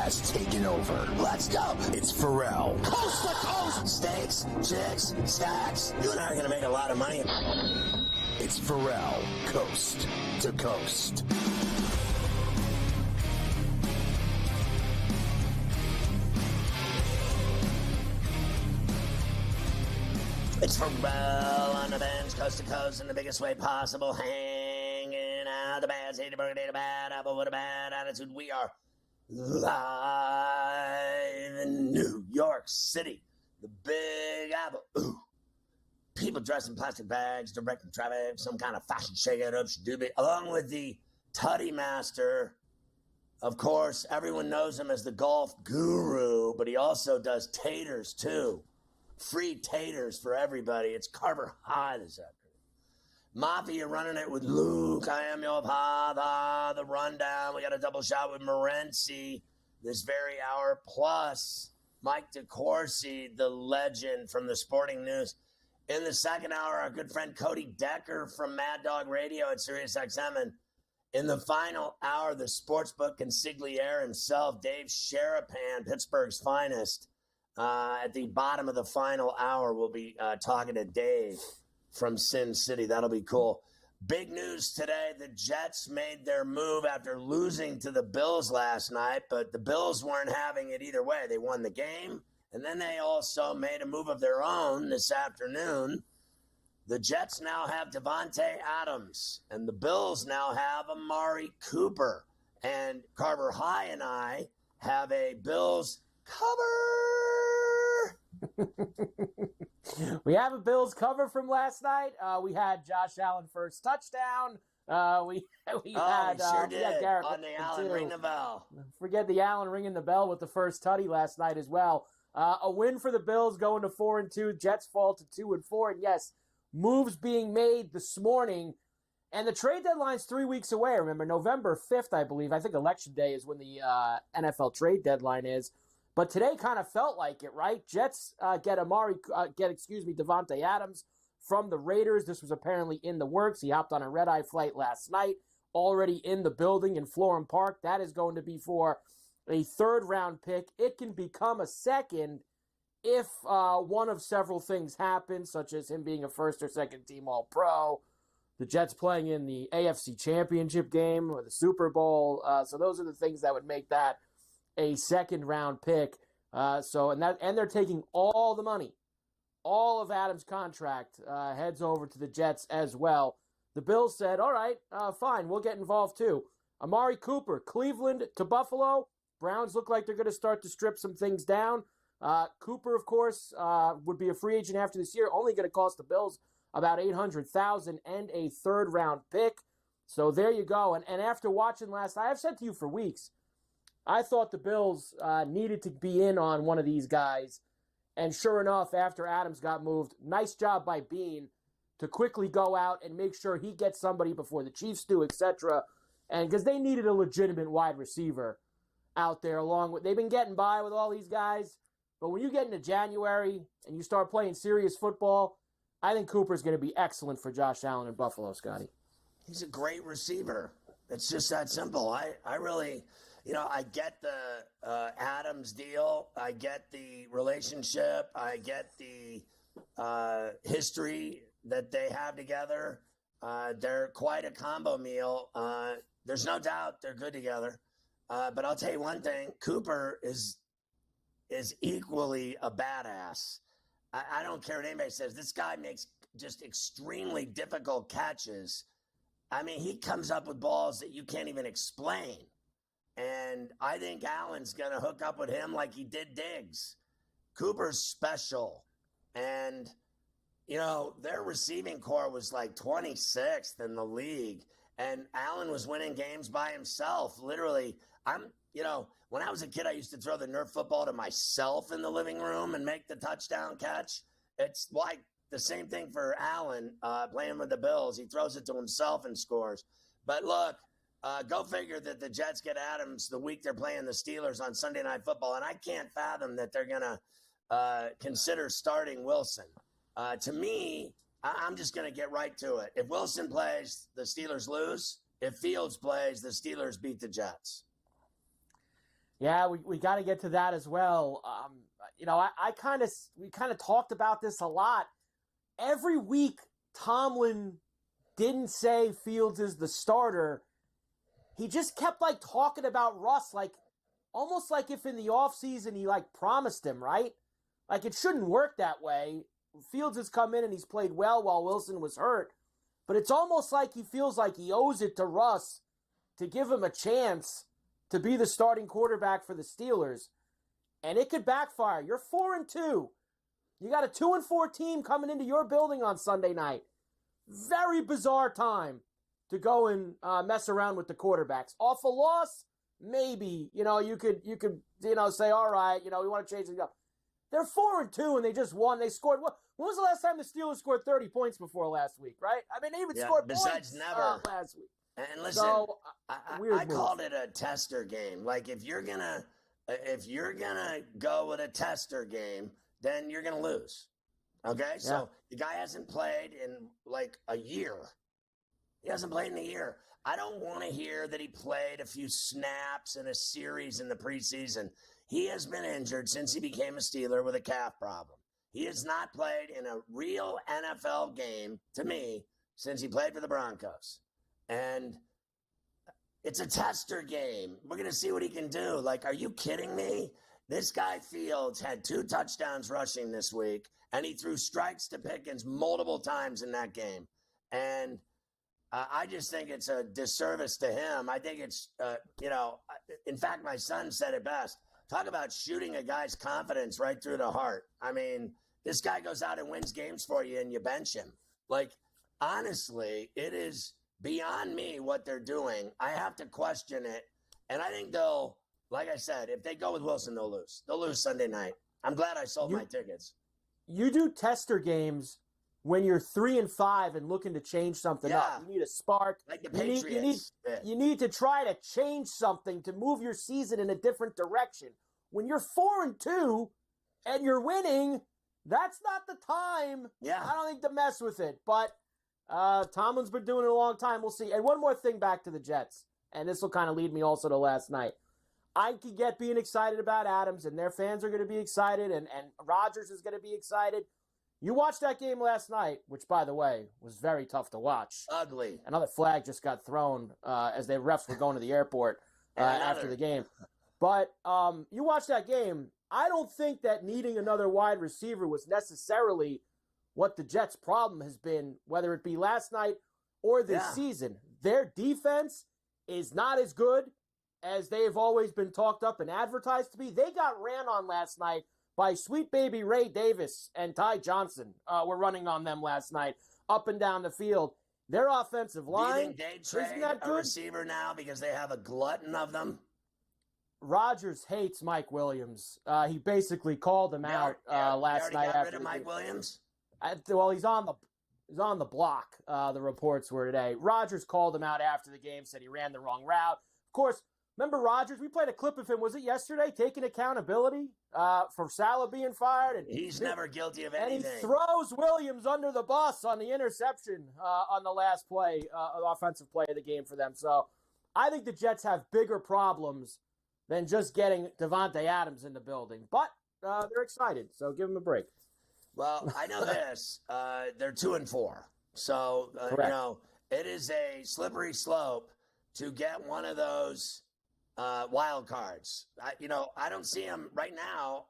has taken over. Let's go. It's Ferrall. Coast to coast. Steaks, chicks, stacks. You and I are going to make a lot of money. It's Ferrall, coast to coast. It's Ferrall on the bench, coast to coast, in the biggest way possible, hanging out the bad seed, a bad apple with a bad attitude. We are live in New York City, the Big Apple. Ooh. People dressed in plastic bags, directing traffic, some kind of fashion shake-it-up, doobie, along with the Tutty Master. Of course, everyone knows him as the golf guru, but he also does taters, too. Free taters for everybody. It's Carver High this afternoon. Mafia running it with Luke. I am your father. The rundown. We got a double shot with Morency this very hour. Plus, Mike DeCourcy, the legend from the Sporting News. In the second hour, our good friend Cody Decker from Mad Dog Radio at SiriusXM. And in the final hour, the sportsbook consigliere himself, Dave Sharapan, Pittsburgh's finest. At the bottom of the final hour, we'll be talking to Dave from Sin City. That'll be cool. Big news today. The Jets made their move after losing to the Bills last night, but the Bills weren't having it either way. They won the game, and then they also made a move of their own this afternoon. The Jets now have Davante Adams, and the Bills now have Amari Cooper. And Carver High and I have a Bills cover. We have a Bills cover from last night. We had Josh Allen first touchdown. We had Garrett on the Allen ring the bell. Forget the Allen ringing the bell with the first tutty last night as well. A win for the Bills going to 4-2. Jets fall to 2-4. And yes, moves being made this morning. And the trade deadline's 3 weeks away. Remember, November 5th, I believe. I think Election Day is when the NFL trade deadline is. But today kind of felt like it, right? Jets get Davante Adams from the Raiders. This was apparently in the works. He hopped on a red-eye flight last night, already in the building in Florham Park. That is going to be for a third-round pick. It can become a second if one of several things happen, such as him being a first or second team All-Pro, the Jets playing in the AFC Championship game or the Super Bowl. So those are the things that would make that a second-round pick. And they're taking all the money. All of Adams' contract heads over to the Jets as well. The Bills said, all right, fine, we'll get involved too. Amari Cooper, Cleveland to Buffalo. Browns look like they're going to start to strip some things down. Cooper, of course, would be a free agent after this year, only going to cost the Bills about $800,000 and a third-round pick. So there you go. And after watching last night, I've said to you for weeks, I thought the Bills needed to be in on one of these guys. And sure enough, after Adams got moved, nice job by Bean to quickly go out and make sure he gets somebody before the Chiefs do, etc. And because they needed a legitimate wide receiver out there along with, they've been getting by with all these guys. But when you get into January and you start playing serious football, I think Cooper's going to be excellent for Josh Allen in Buffalo, Scotty. He's a great receiver. It's just that simple. I really... I get the Adams deal. I get the relationship. I get the history that they have together. They're quite a combo meal. There's no doubt they're good together. But I'll tell you one thing. Cooper is equally a badass. I don't care what anybody says. This guy makes just extremely difficult catches. I mean, he comes up with balls that you can't even explain. And I think Allen's going to hook up with him like he did Diggs. Cooper's special. And, their receiving core was like 26th in the league. And Allen was winning games by himself. Literally, when I was a kid, I used to throw the Nerf football to myself in the living room and make the touchdown catch. It's like the same thing for Allen playing with the Bills. He throws it to himself and scores. But look, go figure that the Jets get Adams the week they're playing the Steelers on Sunday Night Football, and I can't fathom that they're going to consider starting Wilson. To me, I'm just going to get right to it. If Wilson plays, the Steelers lose. If Fields plays, the Steelers beat the Jets. Yeah, we got to get to that as well. We kind of talked about this a lot. Every week, Tomlin didn't say Fields is the starter. He just kept talking about Russ, almost like if in the offseason he promised him, right? It shouldn't work that way. Fields has come in and he's played well while Wilson was hurt. But it's almost like he feels like he owes it to Russ to give him a chance to be the starting quarterback for the Steelers. And it could backfire. You're 4-2. You got a 2-4 team coming into your building on Sunday night. Very bizarre time to go and mess around with the quarterbacks. Off a loss, maybe. You could say, all right, we want to change things up. They're 4-2 and they just won. They scored. When was the last time the Steelers scored 30 points before last week, right? I mean, they even scored besides points never last week. And listen, So, I called it a tester game. If you're gonna go with a tester game, then you're gonna lose. Okay, so the guy hasn't played in a year. He hasn't played in a year. I don't want to hear that he played a few snaps in a series in the preseason. He has been injured since he became a Steeler with a calf problem. He has not played in a real NFL game, to me, since he played for the Broncos. And it's a tester game. We're going to see what he can do. Are you kidding me? This guy Fields had 2 touchdowns rushing this week, and he threw strikes to Pickens multiple times in that game. And I just think it's a disservice to him. I think it's, in fact, my son said it best. Talk about shooting a guy's confidence right through the heart. I mean, this guy goes out and wins games for you and you bench him. Honestly, it is beyond me what they're doing. I have to question it. And I think they'll, like I said, if they go with Wilson, they'll lose. They'll lose Sunday night. I'm glad I sold my tickets. You do tester games when you're 3-5 and looking to change something up. You need a spark. Like the Patriots. You need to try to change something to move your season in a different direction. When you're 4-2 and you're winning, that's not the time. Yeah. I don't think to mess with it. But Tomlin's been doing it a long time. We'll see. And one more thing back to the Jets, and this will kind of lead me also to last night. I could get being excited about Adams, and their fans are going to be excited, and Rodgers is going to be excited. You watched that game last night, which, by the way, was very tough to watch. Ugly. Another flag just got thrown as the refs were going to the airport after the game. But you watched that game. I don't think that needing another wide receiver was necessarily what the Jets' problem has been, whether it be last night or this season. Their defense is not as good as they've always been talked up and advertised to be. They got ran on last night by sweet baby Ray Davis and Ty Johnson were running on them last night up and down the field. Their offensive line, do you think they trade a receiver now because they have a glutton of them? Rodgers hates Mike Williams. He basically called him out last night. Got rid of Mike Williams? Well, he's on the block. The reports were today. Rodgers called him out after the game, said he ran the wrong route. Of course, remember Rodgers? We played a clip of him. Was it yesterday? Taking accountability for Salah being fired, and he's never guilty of anything. And he throws Williams under the bus on the interception on the last play, offensive play of the game for them. So I think the Jets have bigger problems than just getting Davante Adams in the building. But they're excited, so give them a break. Well, I know this. They're 2-4. So, it is a slippery slope to get one of those wild cards. I don't see them right now.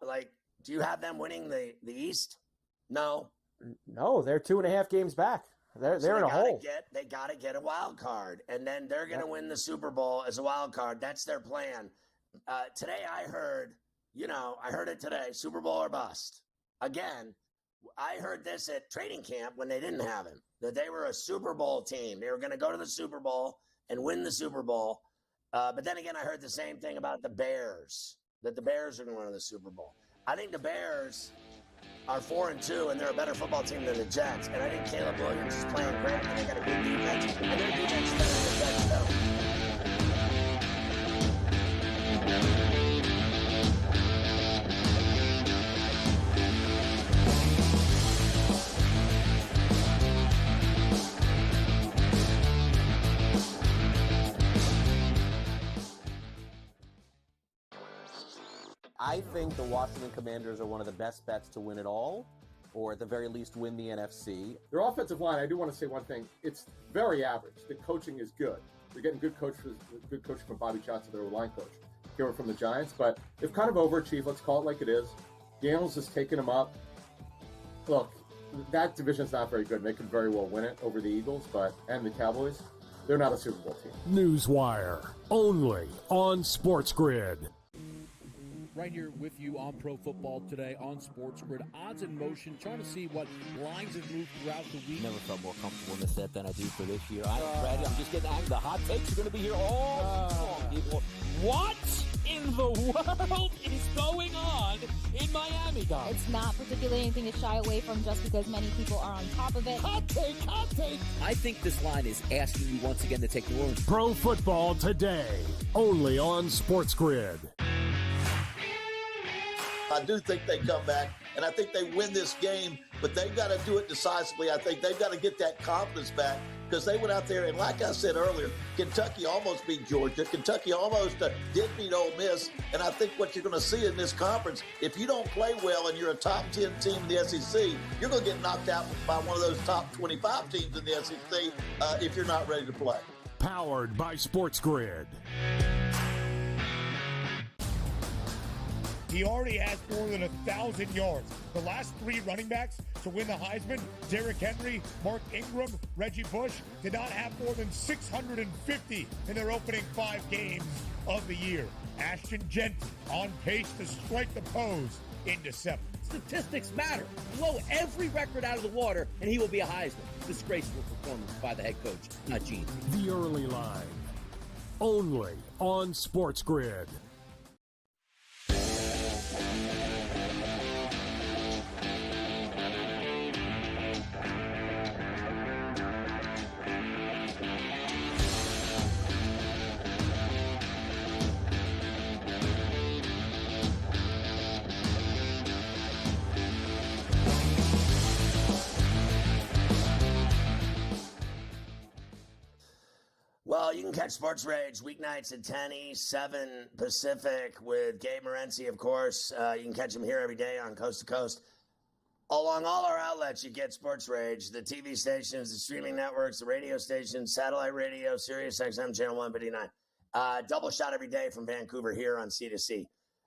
Do you have them winning the East? No. No, they're 2.5 games back. They're in a hole. They got to get a wild card, and then they're going to win the Super Bowl as a wild card. That's their plan. Today I heard it today, Super Bowl or bust. Again, I heard this at training camp when they didn't have him, that they were a Super Bowl team. They were going to go to the Super Bowl and win the Super Bowl. But then again, I heard the same thing about the Bears, that the Bears are going to win the Super Bowl. I think the Bears are 4-2, and they're a better football team than the Jets. And I think Caleb Williams is playing great, and they got a good defense. And their defense is better than the Jets, though. I think the Washington Commanders are one of the best bets to win it all, or at the very least win the NFC. Their offensive line, I do want to say one thing. It's very average. The coaching is good. They're getting good coaching from Bobby Johnson, their line coach, here from the Giants. But they've kind of overachieved. Let's call it like it is. Daniels has taken them up. Look, that division's not very good. They could very well win it over the Eagles, and the Cowboys. They're not a Super Bowl team. Newswire, only on SportsGrid. Right here with you on Pro Football Today on SportsGrid. Odds in motion, trying to see what lines have moved throughout the week. Never felt more comfortable in this set than I do for this year. I'm ready. I'm just getting angry. The hot takes are going to be here all long, people. What in the world is going on in Miami, guys? It's not particularly anything to shy away from just because many people are on top of it. Hot take, hot take. I think this line is asking you once again to take New Orleans. Pro Football Today, only on SportsGrid. I do think they come back, and I think they win this game, but they've got to do it decisively. I think they've got to get that confidence back because they went out there, and like I said earlier, Kentucky almost beat Georgia. Kentucky almost did beat Ole Miss, and I think what you're going to see in this conference, if you don't play well and you're a top 10 team in the SEC, you're going to get knocked out by one of those top 25 teams in the SEC if you're not ready to play. Powered by SportsGrid. He already has more than 1,000 yards. The last three running backs to win the Heisman, Derrick Henry, Mark Ingram, Reggie Bush, did not have more than 650 in their opening 5 games of the year. Ashton Genty on pace to strike the pose in December. Statistics matter. Blow every record out of the water, and he will be a Heisman. Disgraceful performance by the head coach, not Gene. The early line, only on SportsGrid. Well, you can catch Sports Rage weeknights at 10 East, 7 Pacific with Gabe Morency, of course. You can catch him here every day on Coast to Coast. Along all our outlets, you get Sports Rage, the TV stations, the streaming networks, the radio stations, satellite radio, Sirius XM Channel 159. Double shot every day from Vancouver here on C2C.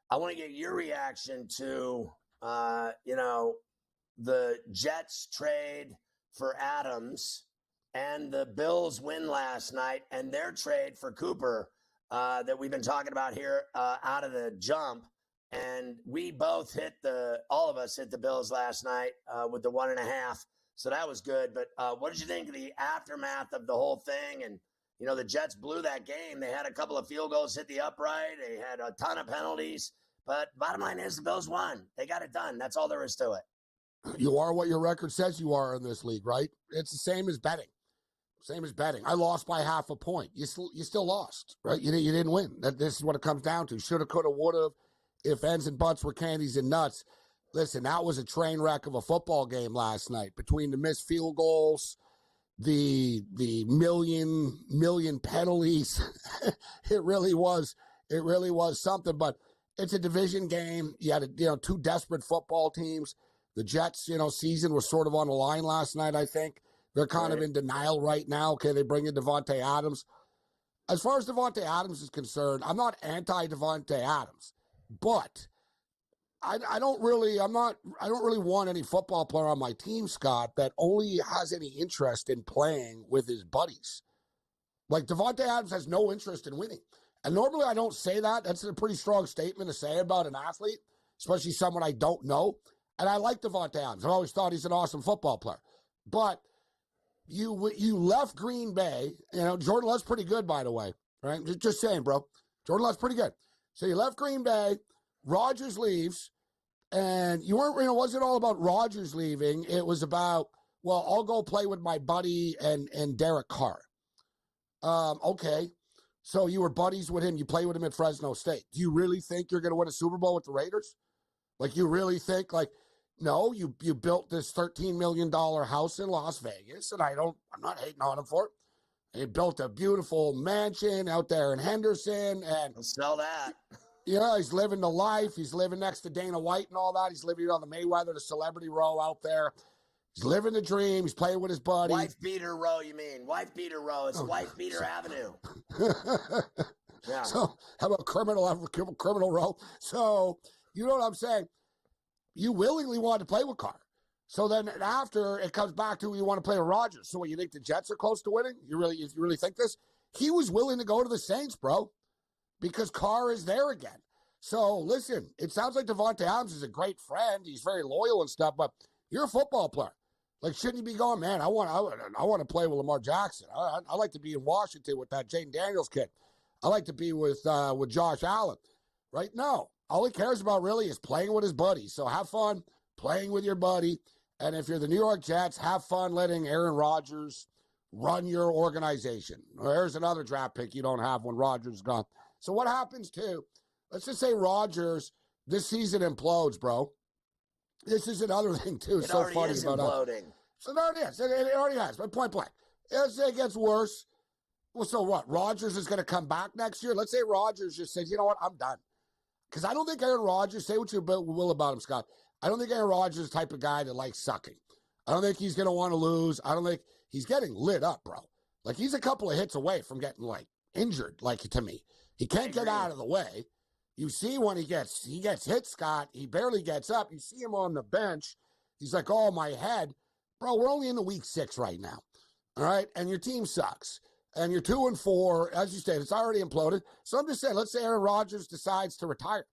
I want to get your reaction to, the Jets trade for Adams and the Bills win last night and their trade for Cooper that we've been talking about here out of the jump. And we both all of us hit the Bills last night with the 1.5. So that was good. But what did you think of the aftermath of the whole thing? And, the Jets blew that game. They had a couple of field goals hit the upright. They had a ton of penalties. But bottom line is the Bills won. They got it done. That's all there is to it. You are what your record says you are in this league, right? It's the same as betting. Same as betting. I lost by half a point. You still lost, right? You didn't win. This is what it comes down to. Shoulda, coulda, woulda. If ends and buts were candies and nuts. Listen, that was a train wreck of a football game last night. Between the missed field goals, the million penalties, it really was something. But it's a division game. You had two desperate football teams. The Jets, season was sort of on the line last night, I think. They're kind of in denial right now. Okay, they bring in Davante Adams. As far as Davante Adams is concerned, I'm not anti-Davante Adams, but I don't really want any football player on my team, Scott, that only has any interest in playing with his buddies. Like Davante Adams has no interest in winning. And normally I don't say that. That's a pretty strong statement to say about an athlete, especially someone I don't know. And I like Davante Adams. I've always thought he's an awesome football player. But you left Green Bay. Jordan Love's pretty good, by the way, right? Just saying, bro. Jordan Love's pretty good. So you left Green Bay. Rodgers leaves, and you weren't. It wasn't all about Rodgers leaving. It was about, well, I'll go play with my buddy and Derek Carr. Okay, so you were buddies with him. You played with him at Fresno State. Do you really think you're going to win a Super Bowl with the Raiders? Like, you really think No, you built this $13 million house in Las Vegas, and I'm not hating on him for it. He built a beautiful mansion out there in Henderson, and I'll sell that. He's living the life. He's living next to Dana White and all that. He's living on the Mayweather, the celebrity row out there. He's living the dream. He's playing with his buddy. Wife beater row, you mean? Wife beater row. It's wife beater avenue. Yeah. So how about criminal row? So you know what I'm saying? You willingly wanted to play with Carr. So then after it comes back to you want to play with Rodgers. So what, you think the Jets are close to winning? You really think this? He was willing to go to the Saints, bro, because Carr is there again. So listen, it sounds like Davante Adams is a great friend. He's very loyal and stuff, but you're a football player. Like, shouldn't you be going, man, I want to play with Lamar Jackson. I like to be in Washington with that Jaden Daniels kid. I like to be with Josh Allen. Right? No. All he cares about really is playing with his buddy. So have fun playing with your buddy. And if you're the New York Jets, have fun letting Aaron Rodgers run your organization. There's another draft pick you don't have when Rodgers is gone. So what happens too? Let's just say Rodgers this season implodes, bro. This is another thing too. It's so funny about imploding. So there it is. It already has. But point blank, as it gets worse. Well, so what? Rodgers is going to come back next year. Let's say Rodgers just says, you know what, I'm done. Because I don't think Aaron Rodgers, say what you will about him, Scott. I don't think Aaron Rodgers is the type of guy that likes sucking. I don't think he's going to want to lose. I don't think he's getting lit up, bro. Like, he's a couple of hits away from getting, like, injured, like, to me. He can't get out of the way. You see when he gets hit, Scott, he barely gets up. You see him on the bench. He's like, oh, my head. Bro, we're only in the week 6 right now. All right? And your team sucks. And you're 2-4. As you said, it's already imploded. So I'm just saying, let's say Aaron Rodgers decides to retire.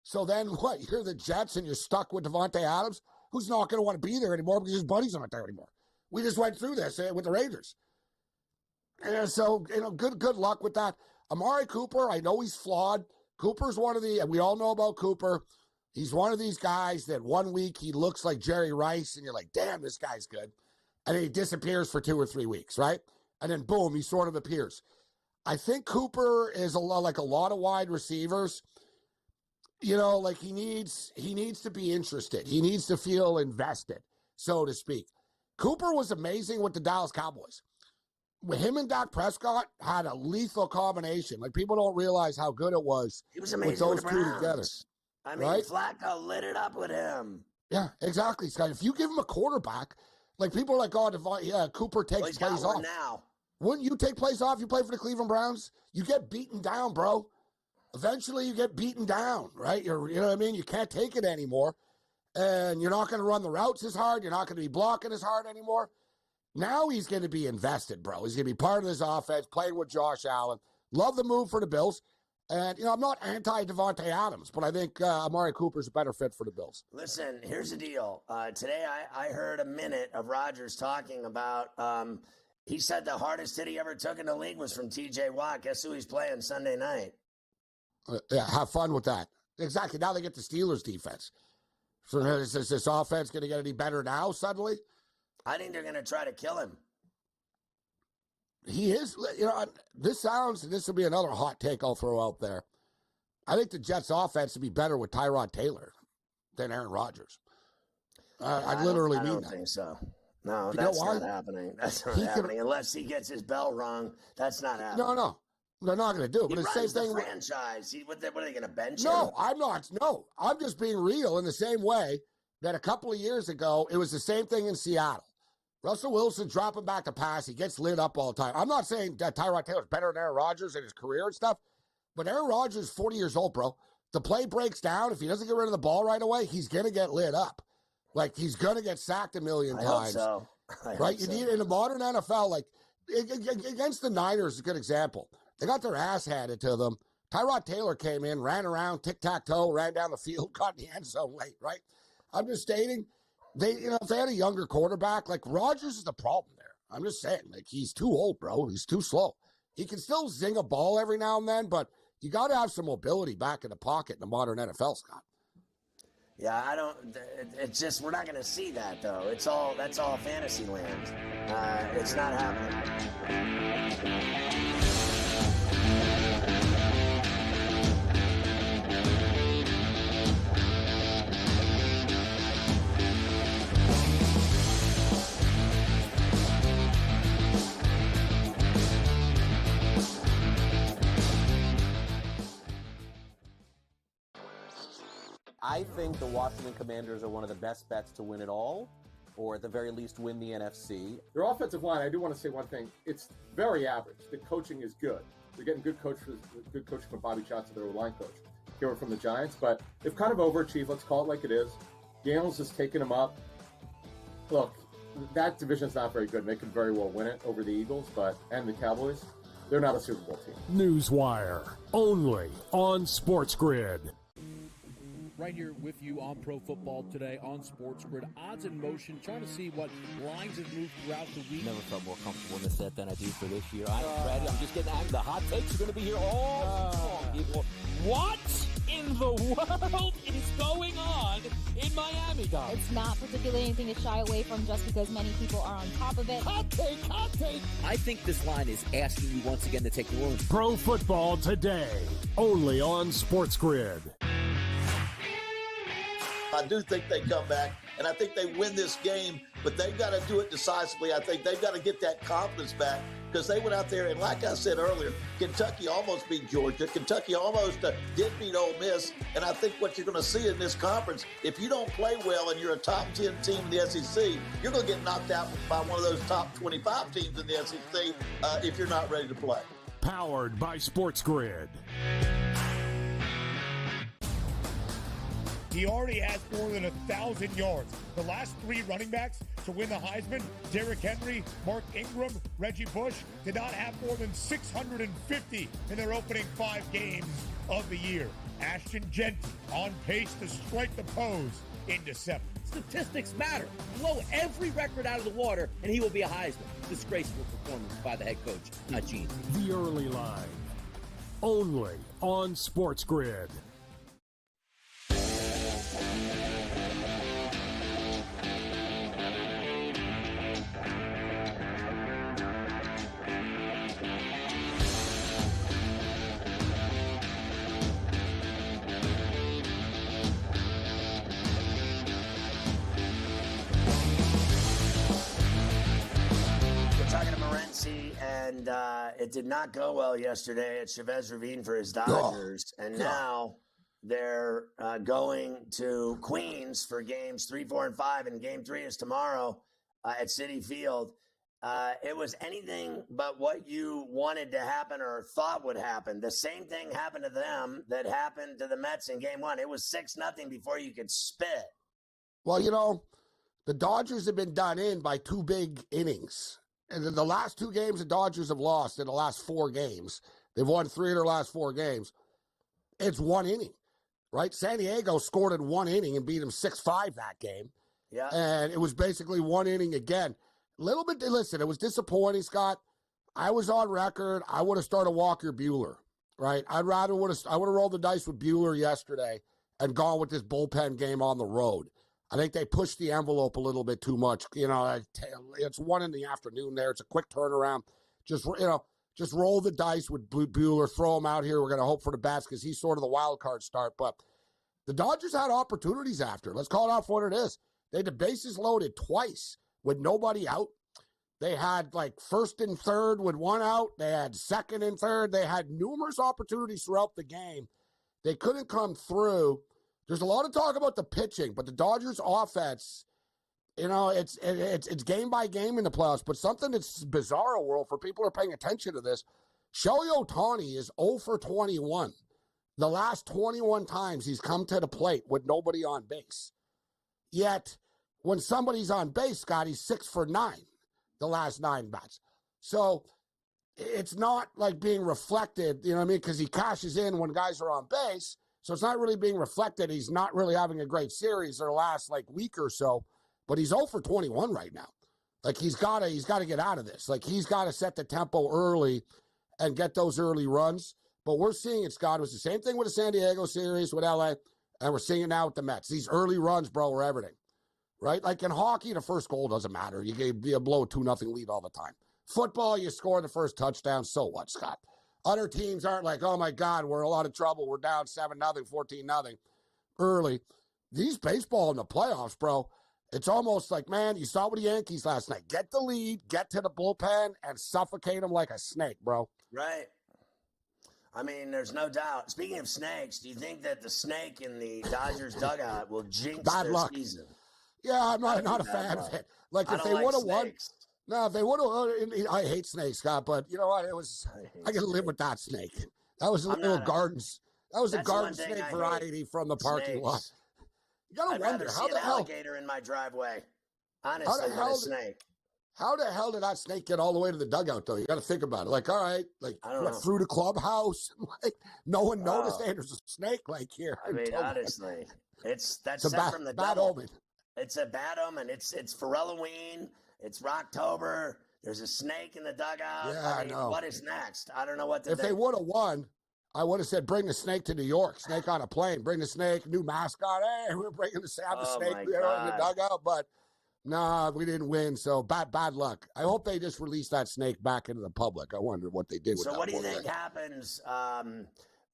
So then what? You're the Jets and you're stuck with Davante Adams, who's not going to want to be there anymore because his buddies aren't there anymore. We just went through this with the Raiders. And so, good luck with that. Amari Cooper, I know he's flawed. Cooper's one of and we all know about Cooper. He's one of these guys that 1 week he looks like Jerry Rice, and you're like, damn, this guy's good. And then he disappears for 2 or 3 weeks, right? And then, boom, he sort of appears. I think Cooper is like a lot of wide receivers. Like he needs to be interested. He needs to feel invested, so to speak. Cooper was amazing with the Dallas Cowboys. Him and Dak Prescott had a lethal combination. Like, people don't realize how good it was. He was amazing with those with the two Browns. together. I mean, right? Flacco lit it up with him. Yeah, exactly, Scott. If you give him a quarterback, like, people are like, oh, Cooper takes plays off. Now. Wouldn't you take plays off? You play for the Cleveland Browns? You get beaten down, bro. Eventually you get beaten down, right? You know what I mean? You can't take it anymore. And you're not going to run the routes as hard. You're not going to be blocking as hard anymore. Now he's going to be invested, bro. He's going to be part of this offense, playing with Josh Allen. Love the move for the Bills. And, I'm not anti-Davante Adams, but I think Amari Cooper's a better fit for the Bills. Listen, here's the deal. Today I heard a minute of Rodgers talking about, he said the hardest hit he ever took in the league was from T.J. Watt. Guess who he's playing Sunday night? Yeah, have fun with that. Exactly. Now they get the Steelers defense. So is this offense going to get any better now suddenly? I think they're going to try to kill him. He is. This will be another hot take I'll throw out there. I think the Jets offense would be better with Tyrod Taylor than Aaron Rodgers. I literally mean that. I don't think so. No, You know that's why? not happening. That's not happening. Unless he gets his bell rung, that's not happening. No. They're not going to do it. But He the same runs the thing. franchise. What are they going to bench him? No, I'm not. No, I'm just being real in the same way that a couple of years ago, it was the same thing in Seattle. Russell Wilson dropping back the pass. He gets lit up all the time. I'm not saying that Tyrod Taylor's better than Aaron Rodgers in his career and stuff, but Aaron Rodgers is 40 years old, bro. The play breaks down. If he doesn't get rid of the ball right away, he's going to get lit up. Like, he's going to get sacked a million times. Hope so. Right? You need in the modern NFL, like, against the Niners is a good example. They got their ass handed to them. Tyrod Taylor came in, ran around, tic-tac-toe, ran down the field, got in the end zone late, right? I'm just stating, if they had a younger quarterback, like, Rodgers is the problem there. I'm just saying, like, he's too old, bro. He's too slow. He can still zing a ball every now and then, but you got to have some mobility back in the pocket in the modern NFL, Scott. Yeah, it's just, we're not going to see that, though. That's all fantasy land. It's not happening. I think the Washington Commanders are one of the best bets to win it all, or at the very least win the NFC. Their offensive line, I do want to say one thing. It's very average. The coaching is good. They're getting good coaching from Bobby Johnson, their line coach. Came from the Giants, but they've kind of overachieved. Let's call it like it is. Daniels has taken them up. Look, that division's not very good, and they could very well win it over the Eagles, and the Cowboys. They're not a Super Bowl team. Newswire, only on SportsGrid. Right here with you on Pro Football Today on SportsGrid. Odds in motion, trying to see what lines have moved throughout the week. Never felt more comfortable in the set than I do for this year. Brady, I'm just getting angry. The hot takes are going to be here all strong, people. What in the world is going on in Miami, guys? It's not particularly anything to shy away from just because many people are on top of it. Hot take, hot take. I think this line is asking you once again to take New Orleans. Pro Football Today, only on SportsGrid. I do think they come back, and I think they win this game, but they've got to do it decisively. I think they've got to get that confidence back because they went out there, and like I said earlier, Kentucky almost beat Georgia. Kentucky almost did beat Ole Miss, and I think what you're going to see in this conference, if you don't play well and you're a top 10 team in the SEC, you're going to get knocked out by one of those top 25 teams in the SEC if you're not ready to play. Powered by SportsGrid. He already has more than 1,000 yards. The last three running backs to win the Heisman, Derrick Henry, Mark Ingram, Reggie Bush, did not have more than 650 in their opening 5 games of the year. Ashton Genty on pace to strike the pose in December. Statistics matter. Blow every record out of the water, and he will be a Heisman. Disgraceful performance by the head coach, Gene. The early line, only on SportsGrid. And it did not go well yesterday at Chavez Ravine for his Dodgers. And now they're going to Queens for games 3, 4, and 5. And game 3 is tomorrow at Citi Field. It was anything but what you wanted to happen or thought would happen. The same thing happened to them that happened to the Mets in game 1. It was 6-0 before you could spit. Well, you know, the Dodgers have been done in by 2 big innings. And in the last 2 games the Dodgers have lost in the last 4 games, they've won 3 of their last 4 games. It's 1 inning, right? San Diego scored in 1 inning and beat them 6-5 that game. Yeah. And it was basically 1 inning again. Little bit, listen, it was disappointing, Scott. I was on record. I would have started Walker Buehler, right? I would have rolled the dice with Buehler yesterday and gone with this bullpen game on the road. I think they pushed the envelope a little bit too much. You know, it's 1 in the afternoon there. It's a quick turnaround. Just roll the dice with Buehler, throw him out here. We're going to hope for the best because he's sort of the wild card start. But the Dodgers had opportunities after. Let's call it out for what it is. They had the bases loaded twice with nobody out. They had like 1st and 3rd with 1 out. They had 2nd and 3rd. They had numerous opportunities throughout the game. They couldn't come through. There's a lot of talk about the pitching, but the Dodgers offense, you know, it's game by game in the playoffs. But something that's bizarre world for people who are paying attention to this, Shohei Ohtani is 0 for 21. The last 21 times he's come to the plate with nobody on base. Yet, when somebody's on base, Scott, he's 6 for 9 the last 9 bats. So it's not like being reflected, you know what I mean, because he cashes in when guys are on base. So it's not really being reflected. He's not really having a great series their last like week or so, but he's 0 for 21 right now. Like he's got to get out of this. Like he's got to set the tempo early and get those early runs. But we're seeing it, Scott. It was the same thing with the San Diego series with LA, and we're seeing it now with the Mets. These early runs, bro, are everything, right? Like in hockey, the first goal doesn't matter. You blow a 2-0 lead all the time. Football, you score the first touchdown. So what, Scott? Other teams aren't like, oh, my God, we're in a lot of trouble. We're down 7-0, 14-0 early. These baseball in the playoffs, bro, it's almost like, man, you saw with the Yankees last night. Get the lead, get to the bullpen, and suffocate them like a snake, bro. Right. I mean, there's no doubt. Speaking of snakes, do you think that the snake in the Dodgers dugout will jinx Bad their luck. season? Yeah, I'm not a fan of it. Like, if they would have won. No, if they would have. I hate snakes, Scott, but you know what? I can live with that snake. That was a little gardens. That was a garden snake variety from the parking lot. You gotta wonder how the hell. Alligator in my driveway. Honestly, than a snake. How the hell did that snake get all the way to the dugout, though? You got to think about it. Like, all right, like through the clubhouse, like no one noticed. Hey, there's a snake like here. I mean, honestly, that's from the bad devil. omen. It's a bad omen. It's for Halloween. It's Rocktober. There's a snake in the dugout. Yeah, I know. What is next? I don't know what to think. If they would have won, I would have said, bring the snake to New York. Snake on a plane. Bring the snake. New mascot. Hey, we're bringing the snake in the dugout. But nah, we didn't win. So bad luck. I hope they just release that snake back into the public. I wonder what they did with that. So what do you think happens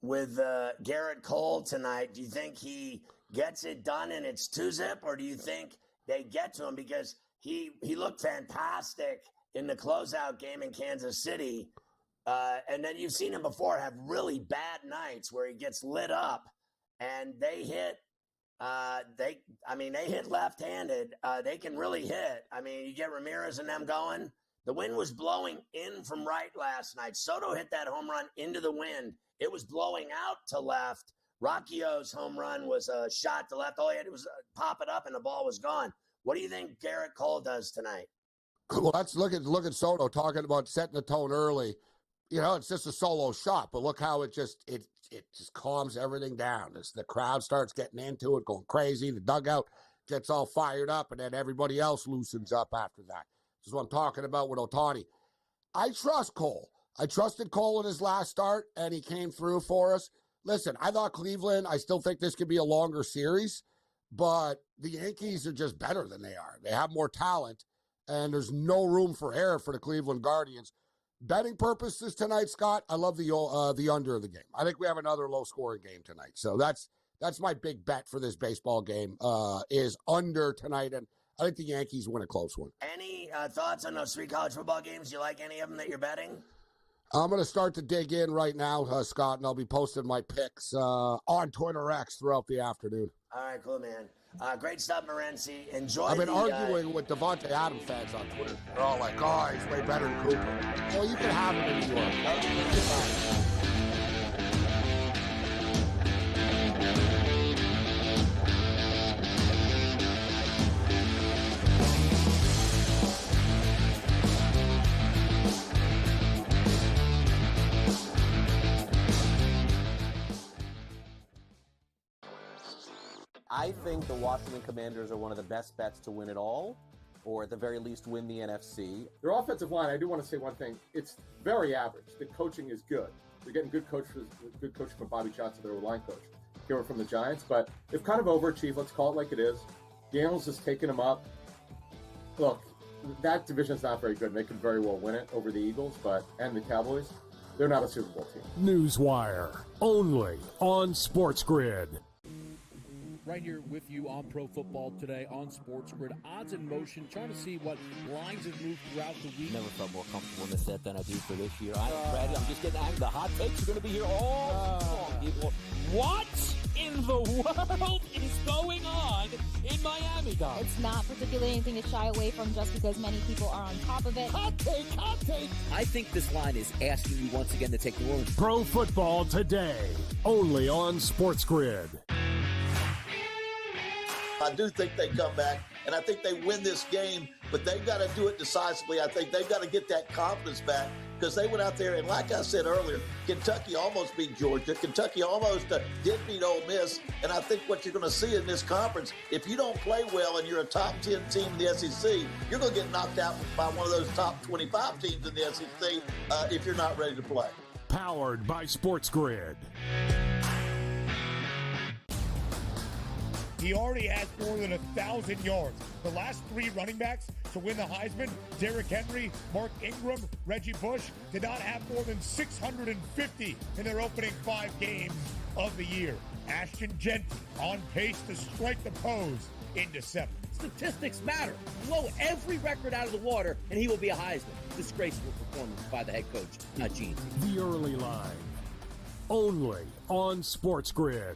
with Garrett Cole tonight? Do you think he gets it done and it's 2-zip, or do you think they get to him because he looked fantastic in the closeout game in Kansas City? And then you've seen him before have really bad nights where he gets lit up, and they hit. They hit left-handed. They can really hit. I mean, you get Ramirez and them going. The wind was blowing in from right last night. Soto hit that home run into the wind. It was blowing out to left. Rocchio's home run was a shot to left. All he had to do was pop it up, and the ball was gone. What do you think Garrett Cole does tonight? Well, let's look at Soto talking about setting the tone early. You know, it's just a solo shot, but look how it just calms everything down. The crowd starts getting into it, going crazy. The dugout gets all fired up, and then everybody else loosens up after that. This is what I'm talking about with Ohtani. I trust Cole. I trusted Cole in his last start, and he came through for us. Listen, I thought Cleveland, I still think this could be a longer series, but the Yankees are just better than they are. They have more talent, and there's no room for error for the Cleveland Guardians. Betting purposes tonight, Scott, I love the under of the game. I think we have another low-scoring game tonight. So that's my big bet for this baseball game is under tonight, and I think the Yankees win a close one. Any thoughts on those 3 college football games? Do you like any of them that you're betting? I'm going to start to dig in right now, Scott, and I'll be posting my picks on Twitter X throughout the afternoon. All right, cool, man. Great stuff, Morency. Enjoy. I've been arguing with Davante Adams fans on Twitter. They're all like, "Oh, he's way better than Cooper." Well, you can have him in New York. I think the Washington Commanders are one of the best bets to win it all, or at the very least win the NFC. Their offensive line, I do want to say one thing. It's very average. The coaching is good. They're getting good coaching from Bobby Johnson, their line coach. Here from the Giants, but they've kind of overachieved. Let's call it like it is. Daniels has taken them up. Look, that division's not very good. And they could very well win it over the Eagles, and the Cowboys. They're not a Super Bowl team. Newswire, only on SportsGrid. Right here with you on Pro Football Today on SportsGrid. Odds in motion, trying to see what lines have moved throughout the week. Never felt more comfortable in this set than I do for this year. I'm just getting angry. The hot takes are going to be here all song, people. What in the world is going on in Miami, Dom? It's not particularly anything to shy away from just because many people are on top of it. Hot take, hot take. I think this line is asking you once again to take the Orleans. Pro Football Today, only on SportsGrid. I do think they come back, and I think they win this game, but they've got to do it decisively. I think they've got to get that confidence back because they went out there, and like I said earlier, Kentucky almost beat Georgia. Kentucky almost did beat Ole Miss, and I think what you're going to see in this conference, if you don't play well and you're a top 10 team in the SEC, you're going to get knocked out by one of those top 25 teams in the SEC if you're not ready to play. Powered by SportsGrid. He already has more than 1,000 yards. The last 3 running backs to win the Heisman, Derrick Henry, Mark Ingram, Reggie Bush, did not have more than 650 in their opening 5 games of the year. Ashton Genty on pace to strike the pose in December. Statistics matter. Blow every record out of the water, and he will be a Heisman. Disgraceful performance by the head coach, Gene. The early line. only on SportsGrid.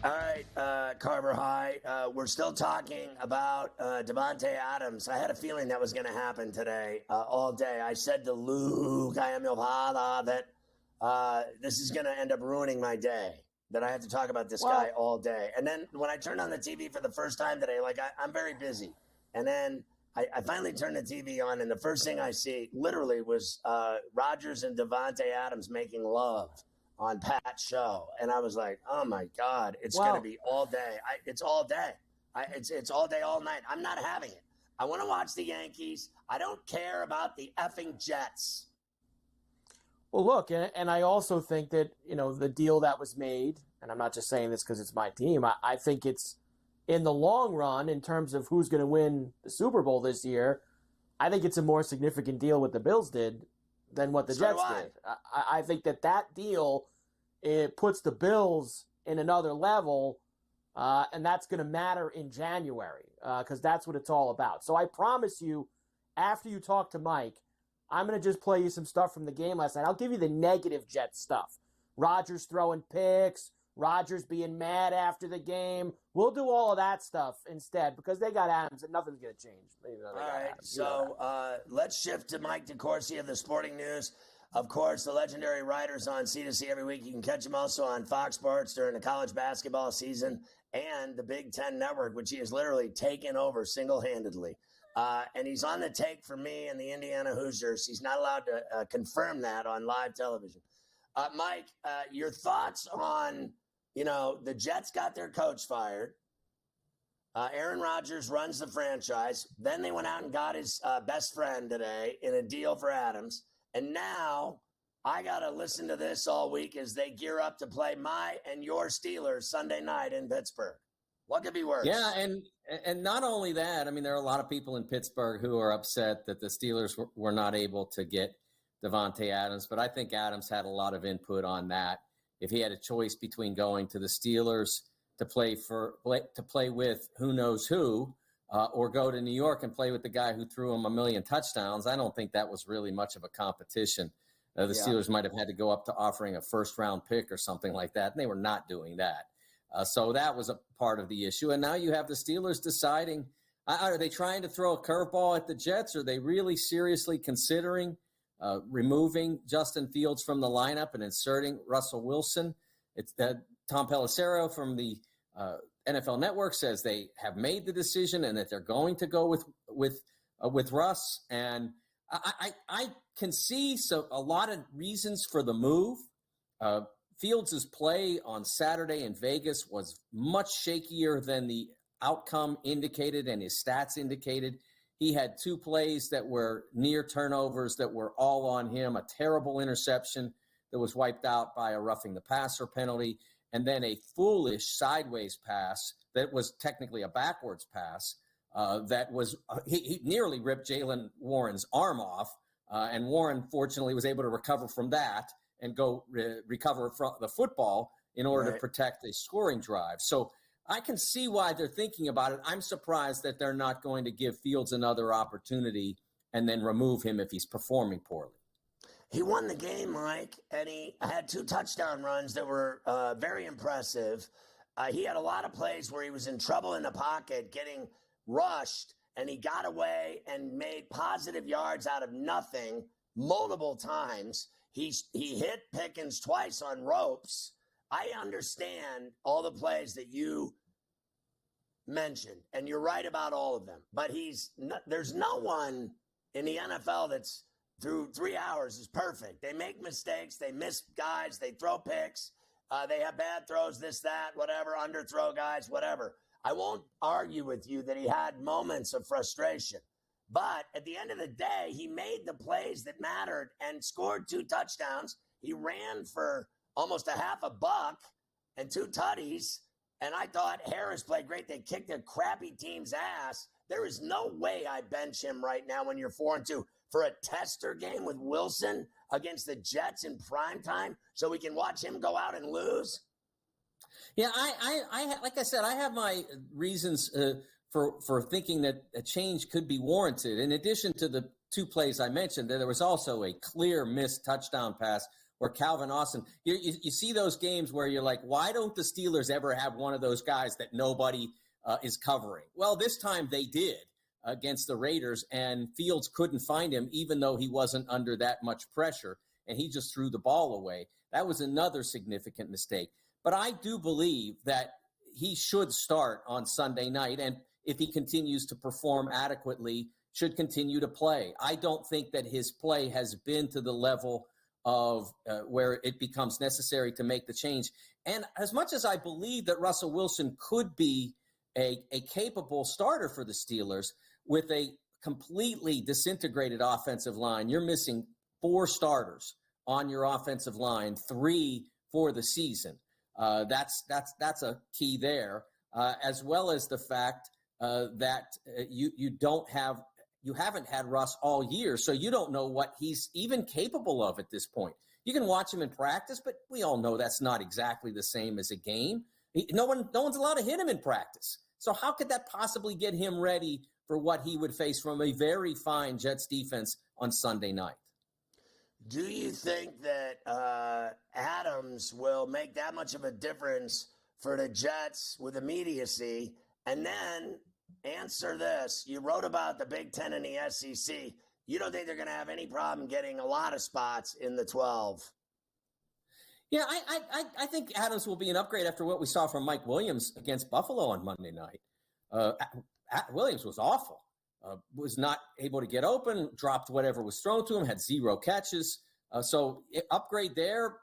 All right, Carver High. We're still talking about Davante Adams. I had a feeling that was going to happen today all day. I said to Luke, I am your father, that this is going to end up ruining my day, that I have to talk about this guy all day. And then when I turned on the TV for the first time today, I'm very busy. And then I finally turned the TV on, and the first thing I see literally was Rodgers and Davante Adams making love on Pat's show. And I was like, oh my God, it's going to be all day. It's all day. It's all day, all night. I'm not having it. I want to watch the Yankees. I don't care about the effing Jets. Well, look, and I also think that, the deal that was made, and I'm not just saying this because it's my team, I think it's in the long run, in terms of who's going to win the Super Bowl this year, I think it's a more significant deal what the Bills did than what the Jets did. I think that deal, it puts the Bills in another level, and that's going to matter in January because that's what it's all about. So I promise you, after you talk to Mike, I'm going to just play you some stuff from the game last night. I'll give you the negative Jets stuff. Rodgers throwing picks, Rodgers being mad after the game. We'll do all of that stuff instead because they got Adams and nothing's going to change. All right, so let's shift to Mike DeCourcy of the Sporting News. Of course, the legendary writers on C2C every week. You can catch him also on Fox Sports during the college basketball season and the Big Ten Network, which he has literally taken over single-handedly. And he's on the take for me and the Indiana Hoosiers. He's not allowed to confirm that on live television. Mike, your thoughts on, the Jets got their coach fired. Aaron Rodgers runs the franchise. Then they went out and got his best friend today in a deal for Adams. And now I got to listen to this all week as they gear up to play my and your Steelers Sunday night in Pittsburgh. What could be worse? Yeah, and not only that, there are a lot of people in Pittsburgh who are upset that the Steelers were not able to get Davante Adams, but I think Adams had a lot of input on that. If he had a choice between going to the Steelers to play with who knows who, or go to New York and play with the guy who threw him 1 million touchdowns, I don't think that was really much of a competition. The Steelers might have had to go up to offering a first-round pick or something like that, and they were not doing that. So that was a part of the issue. And now you have the Steelers deciding, are they trying to throw a curveball at the Jets? Are they really seriously considering removing Justin Fields from the lineup and inserting Russell Wilson? It's Tom Pelissero from the NFL Network says they have made the decision and that they're going to go with Russ. And I can see a lot of reasons for the move. Fields' play on Saturday in Vegas was much shakier than the outcome indicated and his stats indicated. He had 2 plays that were near turnovers that were all on him, a terrible interception that was wiped out by a roughing the passer penalty, and then a foolish sideways pass that was technically a backwards pass that was he nearly ripped Jaylen Warren's arm off, and Warren fortunately was able to recover from that and go recover from the football in order to protect a scoring drive. So I can see why they're thinking about it. I'm surprised that they're not going to give Fields another opportunity and then remove him if he's performing poorly. He won the game, Mike, and he had 2 touchdown runs that were very impressive. He had a lot of plays where he was in trouble in the pocket, getting rushed, and he got away and made positive yards out of nothing multiple times. He hit Pickens twice on ropes. I understand all the plays that you mentioned, and you're right about all of them. But there's no one in the NFL that's through 3 hours is perfect. They make mistakes. They miss guys. They throw picks. They have bad throws, this, that, whatever, underthrow guys, whatever. I won't argue with you that he had moments of frustration. But at the end of the day, he made the plays that mattered and scored 2 touchdowns. He ran for almost a half a buck and 2 tutties. and I thought Harris played great. They kicked a crappy team's ass. There is no way I bench him right now when you're 4-2 for a tester game with Wilson against the Jets in prime time so we can watch him go out and lose. Yeah, I like I said, I have my reasons for thinking that a change could be warranted. In addition to the two plays I mentioned, there was also a clear missed touchdown pass where Calvin Austin, you see those games where you're like, why don't the Steelers ever have one of those guys that nobody is covering? Well, this time they did against the Raiders, and Fields couldn't find him even though he wasn't under that much pressure, and he just threw the ball away. That was another significant mistake. But I do believe that he should start on Sunday night, and if he continues to perform adequately, should continue to play. I don't think that his play has been to the level of where it becomes necessary to make the change. And as much as I believe that Russell Wilson could be a capable starter for the Steelers with a completely disintegrated offensive line, you're missing 4 starters on your offensive line, 3 for the season. That's a key there, as well as the fact that you haven't had Russ all year, so you don't know what he's even capable of at this point. You can watch him in practice, but we all know that's not exactly the same as a game. No one's allowed to hit him in practice. So how could that possibly get him ready for what he would face from a very fine Jets defense on Sunday night? Do you think that Adams will make that much of a difference for the Jets with immediacy? And then answer this. You wrote about the Big Ten and the SEC. You don't think they're going to have any problem getting a lot of spots in the 12? Yeah, I think Adams will be an upgrade after what we saw from Mike Williams against Buffalo on Monday night. Williams was awful. Was not able to get open, dropped whatever was thrown to him, had 0 catches. So upgrade there,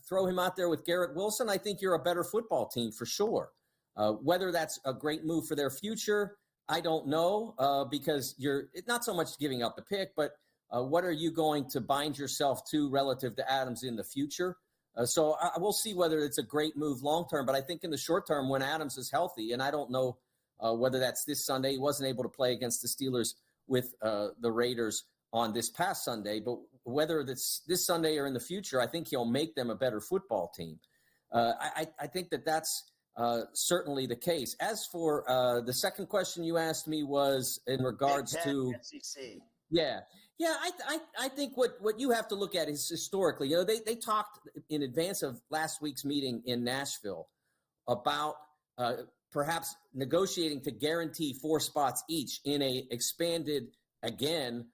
throw him out there with Garrett Wilson. I think you're a better football team for sure. Whether that's a great move for their future, I don't know, because you're not so much giving up the pick, but what are you going to bind yourself to relative to Adams in the future? So we'll see whether it's a great move long-term, but I think in the short term when Adams is healthy, and I don't know whether that's this Sunday, he wasn't able to play against the Steelers with the Raiders on this past Sunday, but whether it's this Sunday or in the future, I think he'll make them a better football team. I think that's certainly the case. As for the second question you asked me was in regards to SEC. Yeah, I think what you have to look at is historically, they talked in advance of last week's meeting in Nashville about perhaps negotiating to guarantee 4 spots each in a expanded, again,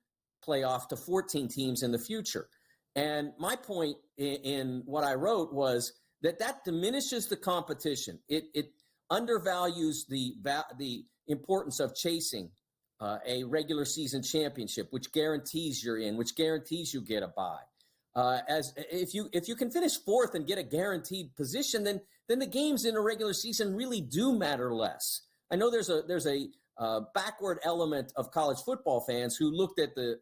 playoff to 14 teams in the future. And my point in what I wrote was that diminishes the competition. It undervalues the importance of chasing a regular season championship, which guarantees you're in, which guarantees you get a bye. As if you can finish 4th and get a guaranteed position, then the games in a regular season really do matter less. I know there's a backward element of college football fans who looked at the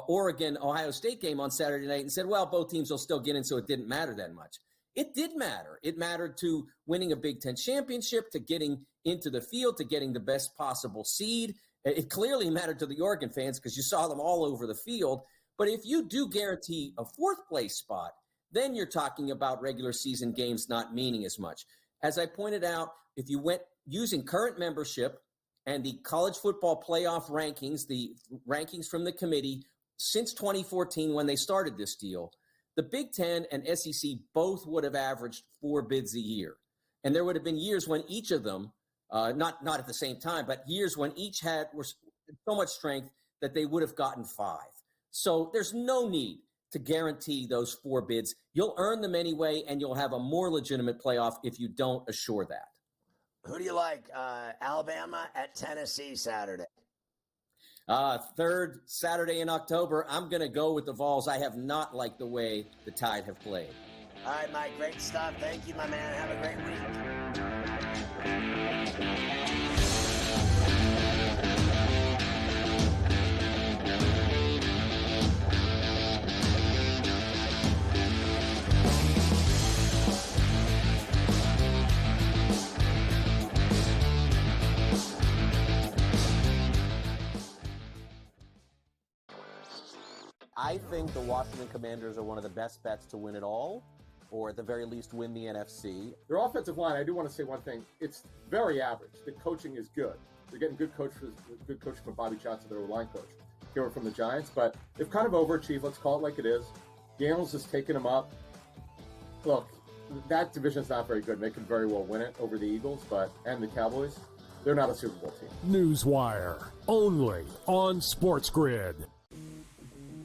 Oregon-Ohio State game on Saturday night and said, well, both teams will still get in, so it didn't matter that much. It did matter. It mattered to winning a Big Ten championship, to getting into the field, to getting the best possible seed. It clearly mattered to the Oregon fans because you saw them all over the field. But if you do guarantee a 4th place spot, then you're talking about regular season games not meaning as much. As I pointed out, if you went using current membership and the college football playoff rankings, the rankings from the committee since 2014 when they started this deal, the Big Ten and SEC both would have averaged 4 bids a year. And there would have been years when each of them, not at the same time, but years when each were so much strength that they would have gotten 5. So there's no need to guarantee those 4 bids. You'll earn them anyway, and you'll have a more legitimate playoff if you don't assure that. Who do you like? Alabama at Tennessee Saturday. 3rd Saturday in October. I'm going to go with the Vols. I have not liked the way the Tide have played. All right, Mike, great stuff. Thank you, my man. Have a great week. I think the Washington Commanders are one of the best bets to win it all, or at the very least win the NFC. Their offensive line, I do want to say one thing. It's very average. The coaching is good. They're getting good coaching from Bobby Johnson, their line coach. Came from the Giants, but they've kind of overachieved. Let's call it like it is. Gales has taken them up. Look, that division's not very good. They can very well win it over the Eagles, and the Cowboys. They're not a Super Bowl team. Newswire, only on SportsGrid.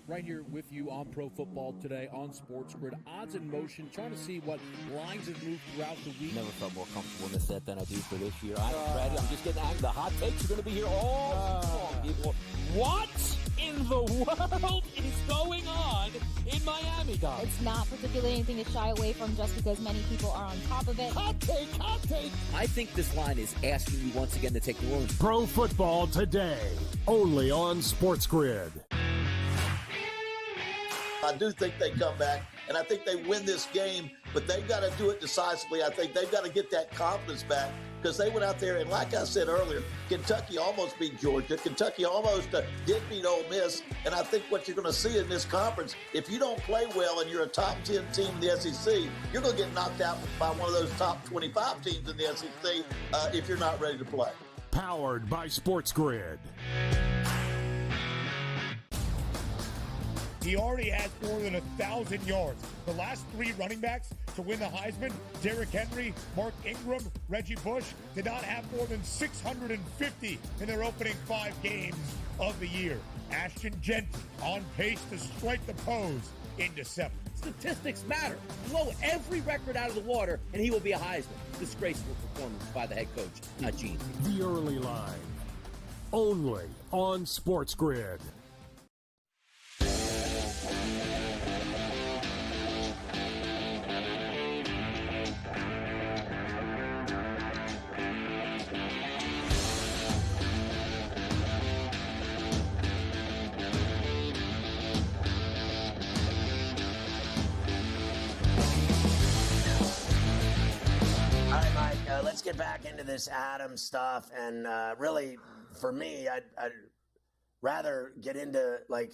Right here with you on Pro Football Today on SportsGrid. Odds in motion, trying to see what lines have moved throughout the week. Never felt more comfortable in this set than I do for this year. Brady, I'm just getting angry. The hot takes are going to be here all long, people. What in the world is going on in Miami, guys? It's not particularly anything to shy away from just because many people are on top of it. Hot take, hot take. I think this line is asking you once again to take New Orleans. Pro Football Today, only on SportsGrid. I do think they come back, and I think they win this game, but they've got to do it decisively. I think they've got to get that confidence back because they went out there, and like I said earlier, Kentucky almost beat Georgia. Kentucky almost did beat Ole Miss, and I think what you're going to see in this conference, if you don't play well and you're a top 10 team in the SEC, you're going to get knocked out by one of those top 25 teams in the SEC if you're not ready to play. Powered by SportsGrid. He already has more than 1,000 yards. The last three running backs to win the Heisman, Derrick Henry, Mark Ingram, Reggie Bush, did not have more than 650 in their opening 5 games of the year. Ashton Genty on pace to strike the pose in December. Statistics matter. Blow every record out of the water, and he will be a Heisman. Disgraceful performance by the head coach, not Gene. The early line, only on SportsGrid. Let's get back into this Adams stuff, and really, for me, I'd rather get into like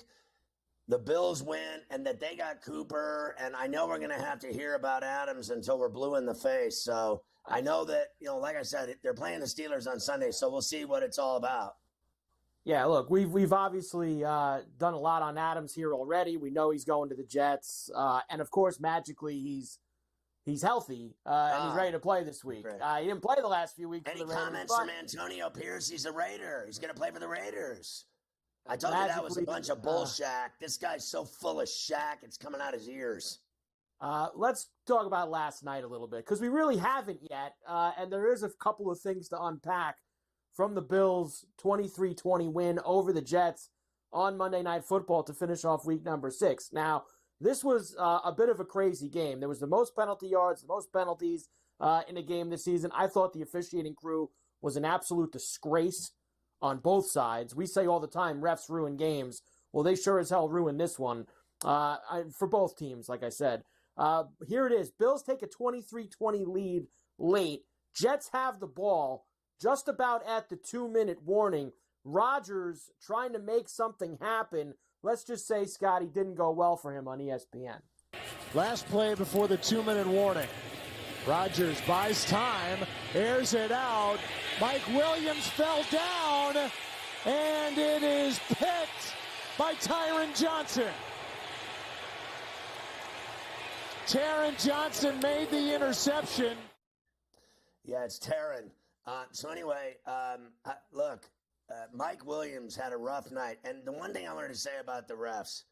the Bills win and that they got Cooper, and I know we're going to have to hear about Adams until we're blue in the face. So I know that, like I said, they're playing the Steelers on Sunday, so we'll see what it's all about. Yeah, look, we've obviously done a lot on Adams here already. We know he's going to the Jets, and of course, magically, he's healthy, and he's ready to play this week. He didn't play the last few weeks for the Raiders. Any comments from Antonio Pierce? He's a Raider. He's going to play for the Raiders. I told you that was a bunch of bullshit. This guy's so full of shack, it's coming out his ears. Let's talk about last night a little bit, because we really haven't yet, and there is a couple of things to unpack from the Bills' 23-20 win over the Jets on Monday Night Football to finish off week number 6. Now, this was a bit of a crazy game. There was the most penalty yards, the most penalties in a game this season. I thought the officiating crew was an absolute disgrace on both sides. We say all the time, refs ruin games. Well, they sure as hell ruined this one for both teams, like I said. Here it is. Bills take a 23-20 lead late. Jets have the ball just about at the 2-minute warning. Rodgers trying to make something happen. Let's just say, Scotty, didn't go well for him on ESPN. Last play before the 2-minute warning. Rodgers buys time, airs it out. Mike Williams fell down, and it is picked by Tyron Johnson. Taron Johnson made the interception. Yeah, it's Taron. So anyway, look, Mike Williams had a rough night. And the one thing I wanted to say about the refs,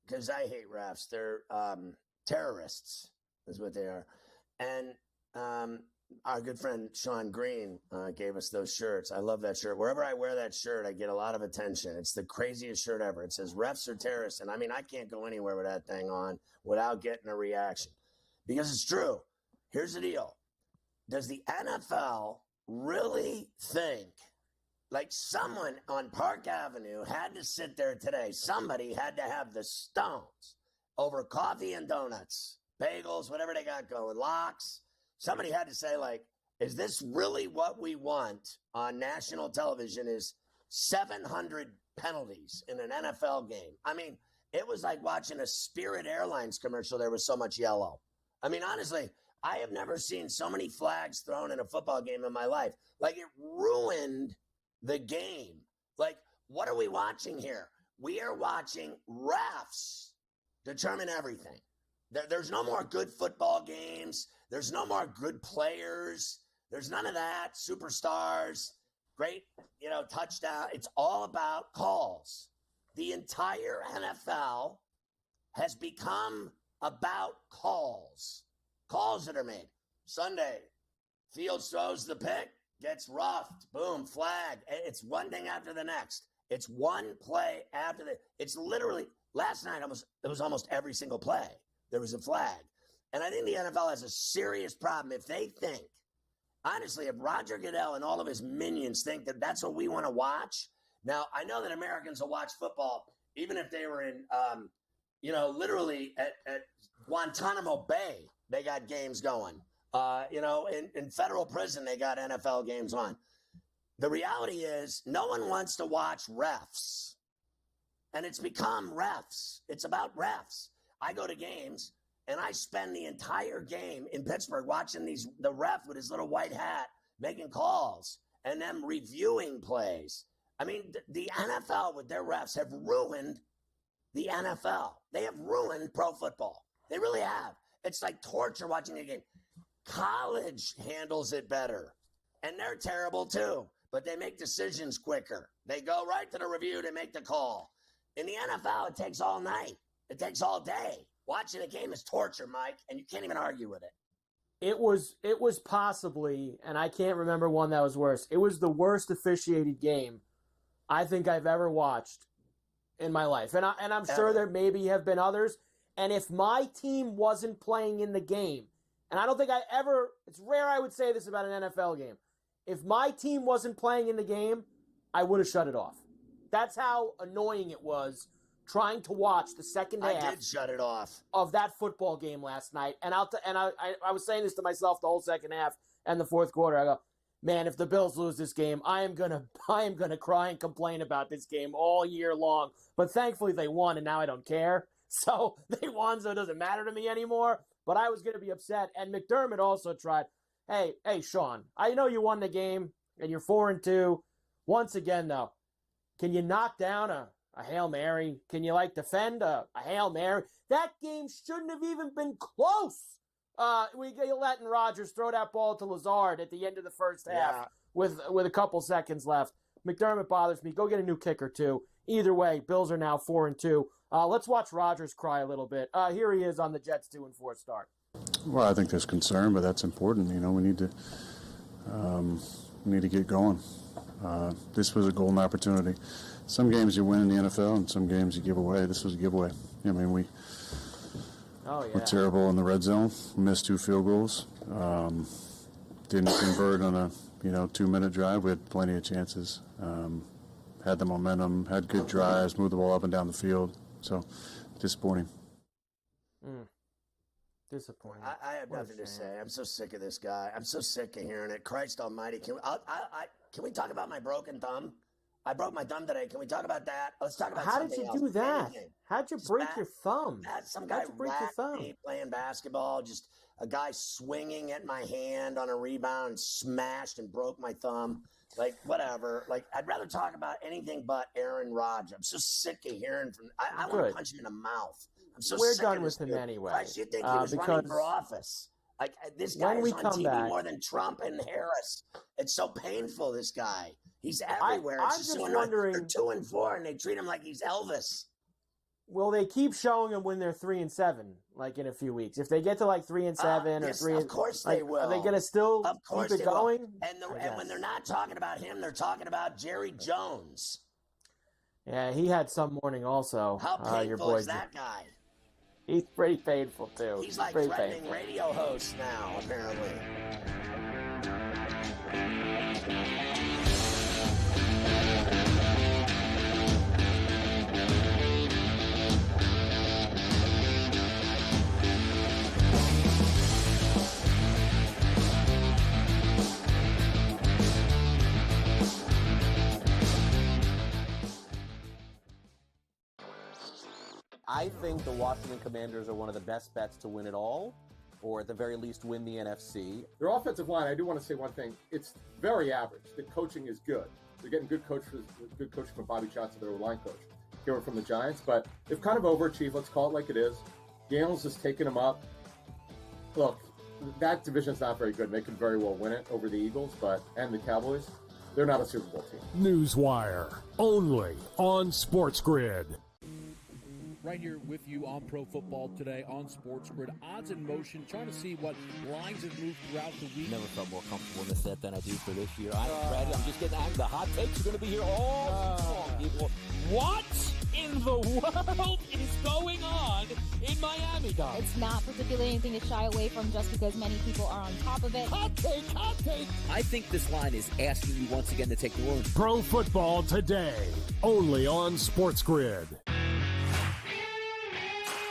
because I hate refs, they're terrorists is what they are. And our good friend Sean Green gave us those shirts. I love that shirt. Wherever I wear that shirt, I get a lot of attention. It's the craziest shirt ever. It says refs are terrorists. And I mean, I can't go anywhere with that thing on without getting a reaction. Because it's true. Here's the deal. Does the NFL really think like someone on Park Avenue had to sit there today? Somebody had to have the stones over coffee and donuts, bagels, whatever they got going, locks. Somebody had to say, like, is this really what we want on national television is 700 penalties in an NFL game? I mean, It was like watching a Spirit Airlines commercial. There was so much yellow. I mean, honestly, I have never seen so many flags thrown in a football game in my life. Like, it ruined the game. Like, what are we watching here? We are watching refs determine everything. There's no more good football games. There's no more good players. There's none of that. Superstars, great, touchdown. It's all about calls. The entire NFL has become about calls. Calls that are made. Sunday, Fields throws the pick, gets roughed, boom, flag. It's one thing after the next. It's one play after the. It's literally last night. It was almost every single play there was a flag, and I think the NFL has a serious problem if they think, honestly, if Roger Goodell and all of his minions think that that's what we want to watch. Now, I know that Americans will watch football even if they were in, literally at Guantanamo Bay. They got games going. In federal prison, they got NFL games on. The reality is no one wants to watch refs. And it's become refs. It's about refs. I go to games, and I spend the entire game in Pittsburgh watching the ref with his little white hat making calls and them reviewing plays. I mean, the NFL with their refs have ruined the NFL. They have ruined pro football. They really have. It's like torture watching a game. College handles it better, and they're terrible too, but they make decisions quicker. They go right to the review to make the call. In the NFL, it takes all night. It takes all day. Watching a game is torture, Mike, and you can't even argue with it. It was possibly, and I can't remember one that was worse. It was the worst officiated game I think I've ever watched in my life. And I'm sure there maybe have been others. And if my team wasn't playing in the game, and I don't think it's rare I would say this about an NFL game. If my team wasn't playing in the game, I would have shut it off. That's how annoying it was trying to watch the second half. I did shut it off of that football game last night. And I was saying this to myself the whole second half and the fourth quarter. I go, man, if the Bills lose this game, I am gonna cry and complain about this game all year long. But thankfully they won, and now I don't care. So they won, so it doesn't matter to me anymore. But I was gonna be upset. And McDermott also tried. Hey, Sean, I know you won the game and you're 4-2. Once again, though, can you knock down a Hail Mary? Can you defend a Hail Mary? That game shouldn't have even been close. We letting Rodgers throw that ball to Lazard at the end of the first half with a couple seconds left. McDermott bothers me. Go get a new kicker too. Either way, Bills are now 4-2. Let's watch Rodgers cry a little bit. Here he is on the Jets 2-4 start. Well, I think there's concern, but that's important. We need to get going. This was a golden opportunity. Some games you win in the NFL, and some games you give away. This was a giveaway. We're terrible in the red zone. Missed 2 field goals. Didn't convert on a 2-minute drive. We had plenty of chances. Had the momentum. Had good drives. Moved the ball up and down the field. So disappointing. Disappointing. I have nothing to say. I'm so sick of this guy. I'm so sick of hearing it. Christ Almighty! Can we talk about my broken thumb? I broke my thumb today. Can we talk about that? Let's talk about How did you do that? How'd you break your thumb? Some guy whacked me playing basketball. Just a guy swinging at my hand on a rebound, smashed and broke my thumb. Whatever. I'd rather talk about anything but Aaron Rodgers. I'm so sick of hearing from. I want to punch him in the mouth. I'm so We're sick done of with this him anyway. Christ, you think he was running for office? This guy is on TV more than Trump and Harris. It's so painful. This guy. He's everywhere. I'm just wondering. They're 2-4, and they treat him like he's Elvis. Will they keep showing him when they're 3-7, in a few weeks? If they get to 3-7 or 3, of course they will. Are they going to still keep it going? And when they're not talking about him, they're talking about Jerry Jones. Yeah, he had some morning also. How painful is that guy? He's pretty painful too. He's threatening radio hosts now, apparently. I think the Washington Commanders are one of the best bets to win it all, or at the very least win the NFC. Their offensive line, I do want to say one thing. It's very average. The coaching is good. They're getting good coaching from Bobby Johnson, their line coach, here from the Giants. But they've kind of overachieved. Let's call it like it is. Gale's just taking them up. Look, that division's not very good. They can very well win it over the Eagles, and the Cowboys. They're not a Super Bowl team. Newswire, only on SportsGrid. Right here with you on Pro Football Today on SportsGrid. Odds in motion, trying to see what lines have moved throughout the week. Never felt more comfortable in the set than I do for this year. Brady, I'm just getting angry. The hot takes are going to be here all season long, people. What in the world is going on in Miami, Dom? It's not particularly anything to shy away from just because many people are on top of it. Hot take, hot take. I think this line is asking you once again to take the room. Pro Football Today, only on SportsGrid.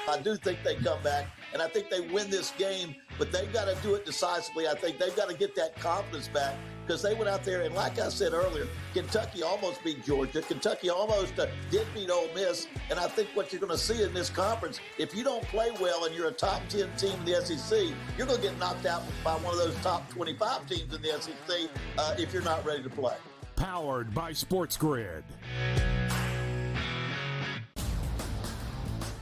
I do think they come back, and I think they win this game, but they've got to do it decisively. I think they've got to get that confidence back because they went out there, and like I said earlier, Kentucky almost beat Georgia. Kentucky almost did beat Ole Miss, and I think what you're going to see in this conference, if you don't play well and you're a top 10 team in the SEC, you're going to get knocked out by one of those top 25 teams in the SEC if you're not ready to play. Powered by SportsGrid.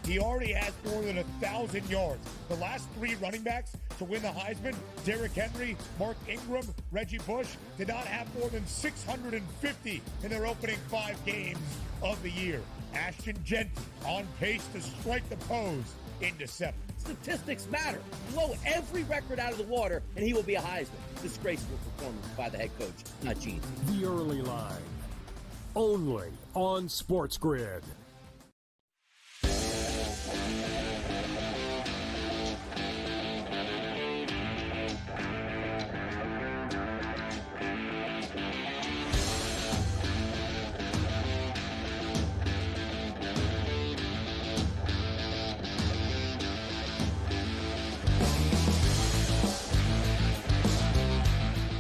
He already has more than 1,000 yards. The last three running backs to win the Heisman, Derrick Henry, Mark Ingram, Reggie Bush, did not have more than 650 in their opening 5 games of the year. Ashton Genty on pace to strike the pose in December. Statistics matter. Blow every record out of the water, and he will be a Heisman. Disgraceful performance by the head coach, not Gene. The early line, only on SportsGrid.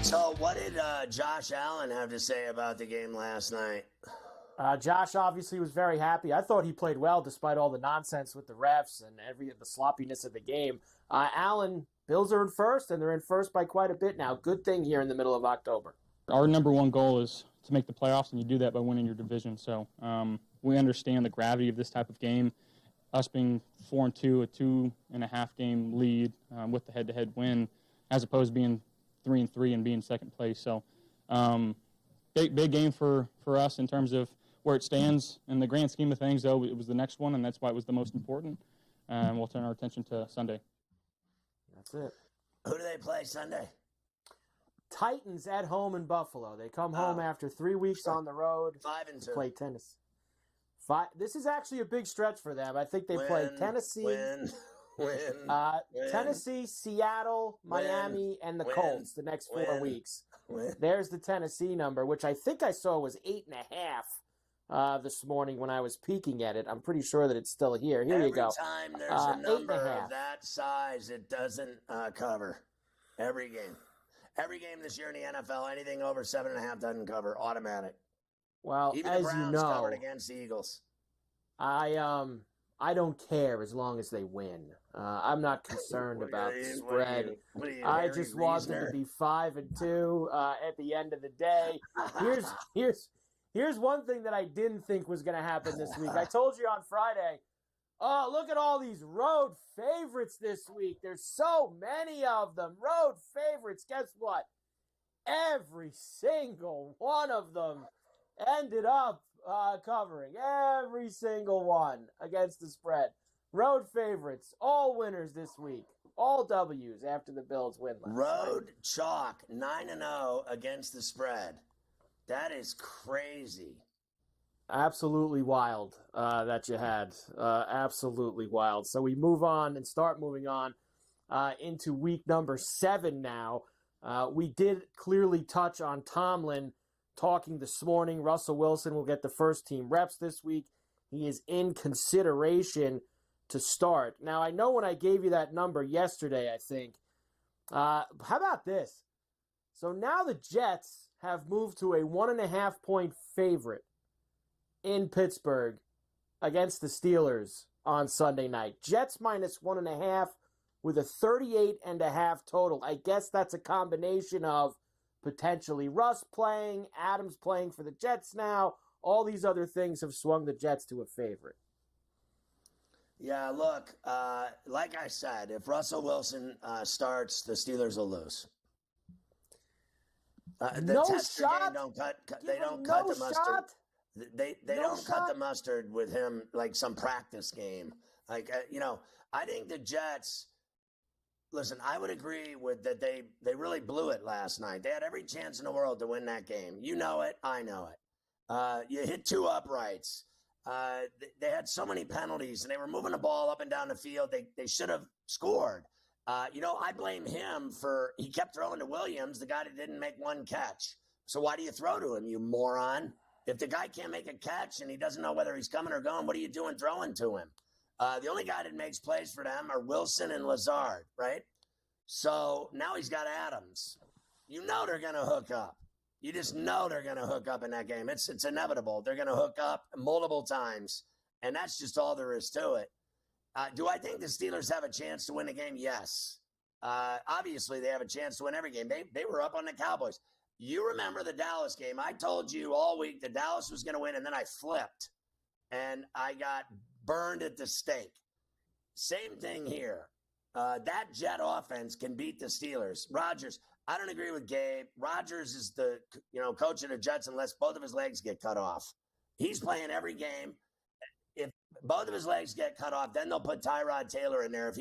So what did Josh Allen have to say about the game last night? Josh obviously was very happy. I thought he played well despite all the nonsense with the refs and the sloppiness of the game. Allen, Bills are in first, and they're in first by quite a bit now. Good thing here in the middle of October. Our number one goal is to make the playoffs, and you do that by winning your division. So we understand the gravity of this type of game. Us being 4-2, a 2.5 game lead with the head-to-head win, as opposed to being 3-3 and being second place. So big game for us in terms of where it stands. In the grand scheme of things, though, it was the next one, and that's why it was the most important. We'll turn our attention to Sunday. That's it. Who do they play Sunday? Titans at home in Buffalo. They come home after 3 weeks on the road. 5-2. Play Tennessee. This is actually a big stretch for them. I think they play Tennessee. Tennessee, Seattle, Miami, and the Colts the next 4 weeks. There's the Tennessee number, which I think I saw was 8.5 this morning when I was peeking at it. I'm pretty sure that it's still here. Here you go. Every time there's a number of that size, it doesn't cover. Every game. Every game this year in the NFL, anything over 7.5 doesn't cover. Automatic. Well, even as the Browns you know, covered against the Eagles. I don't care as long as they win. I'm not concerned about the spread. I just want them to be 5-2 at the end of the day. Here's one thing that I didn't think was going to happen this week. I told you on Friday, oh, look at all these road favorites this week. There's so many of them. Road favorites. Guess what? Every single one of them ended up covering. Every single one against the spread. Road favorites, all winners this week. All W's after the Bills win last Road night. Chalk, 9-0 against the spread. That is crazy. Absolutely wild that you had. Absolutely wild. So we move on and start moving on into week number 7 now. We did clearly touch on Tomlin talking this morning. Russell Wilson will get the first team reps this week. He is in consideration to start. Now, I know when I gave you that number yesterday, I think. How about this? So now the Jets have moved to a 1.5-point favorite in Pittsburgh against the Steelers on Sunday night. Jets minus 1.5 with a 38.5 total. I guess that's a combination of potentially Russ playing, Adams playing for the Jets now. All these other things have swung the Jets to a favorite. Yeah, look, like I said, if Russell Wilson starts, the Steelers will lose. The No tester shot? game They don't no cut the mustard. shot? They No don't cut shot? the mustard with him like some practice game. Like I think the Jets. Listen, I would agree with that. They really blew it last night. They had every chance in the world to win that game. You know it. I know it. You hit 2 uprights. They had so many penalties, and they were moving the ball up and down the field. They should have scored. I blame him for he kept throwing to Williams, the guy that didn't make one catch. So why do you throw to him, you moron? If the guy can't make a catch and he doesn't know whether he's coming or going, what are you doing throwing to him? The only guy that makes plays for them are Wilson and Lazard, right? So now he's got Adams. You know they're going to hook up. You just know they're going to hook up in that game. It's inevitable. They're going to hook up multiple times, and that's just all there is to it. Do I think the Steelers have a chance to win the game? Yes. Obviously, they have a chance to win every game. They were up on the Cowboys. You remember the Dallas game. I told you all week that Dallas was going to win, and then I flipped, and I got burned at the stake. Same thing here. That Jet offense can beat the Steelers. Rodgers, I don't agree with Gabe. Rodgers is the coach of the Jets unless both of his legs get cut off. He's playing every game. If both of his legs get cut off, then they'll put Tyrod Taylor in there.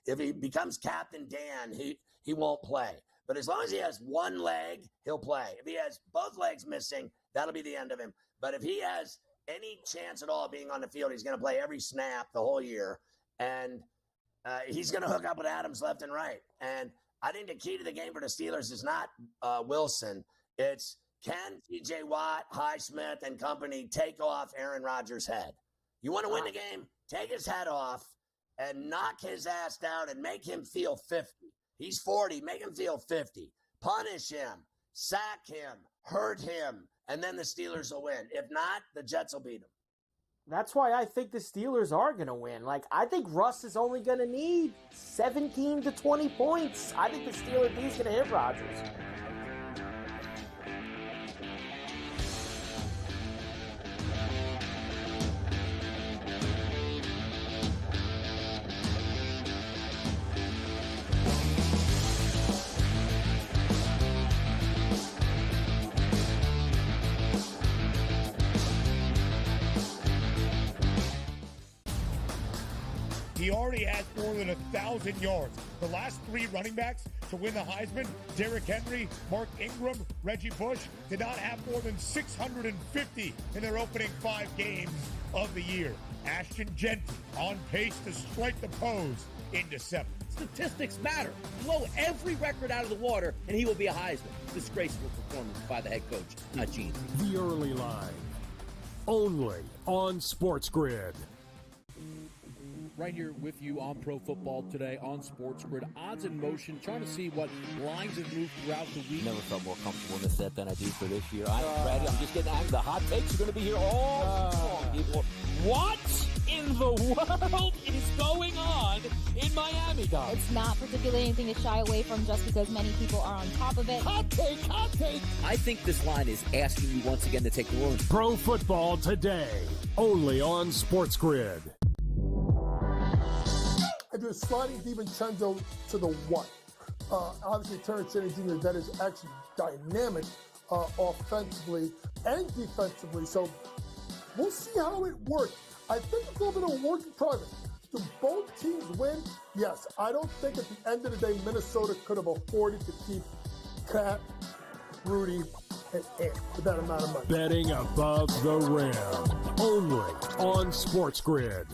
If he becomes Captain Dan, he won't play. But as long as he has one leg, he'll play. If he has both legs missing, that'll be the end of him. But if he has any chance at all of being on the field, he's going to play every snap the whole year. And he's going to hook up with Adams left and right. And I think the key to the game for the Steelers is not Wilson. It's can T.J. Watt, Highsmith, and company take off Aaron Rodgers' head? You want to win the game? Take his head off and knock his ass down and make him feel 50. He's 40. Make him feel 50. Punish him. Sack him. Hurt him. And then the Steelers will win. If not, the Jets will beat them. That's why I think the Steelers are going to win. I think Russ is only going to need 17 to 20 points. I think the Steelers D's going to hit Rodgers. He already has more than 1,000 yards. The last 3 running backs to win the Heisman, Derrick Henry, Mark Ingram, Reggie Bush, did not have more than 650 in their opening 5 games of the year. Ashton Genty on pace to strike the pose in December. Statistics matter. Blow every record out of the water, and he will be a Heisman. Disgraceful performance by the head coach, not Gene. The Early Line, only on SportsGrid. Right here with you on Pro Football Today on SportsGrid. Odds in motion, trying to see what lines have moved throughout the week. Never felt more comfortable in this set than I do for this year. I'm just getting angry. The hot takes are going to be here all people. What in the world is going on in Miami, guys? It's not particularly anything to shy away from just because many people are on top of it. Hot take, hot take. I think this line is asking you once again to take New Orleans. Pro Football Today, only on SportsGrid. I do a sliding DiVincenzo to the one. Obviously, Terrence Jr., that is actually dynamic offensively and defensively. So we'll see how it works. I think it's a little bit of a work in progress. Do both teams win? Yes. I don't think at the end of the day, Minnesota could have afforded to keep Cat, Rudy, and Ant for that amount of money. Betting above the rim, only on SportsGrid.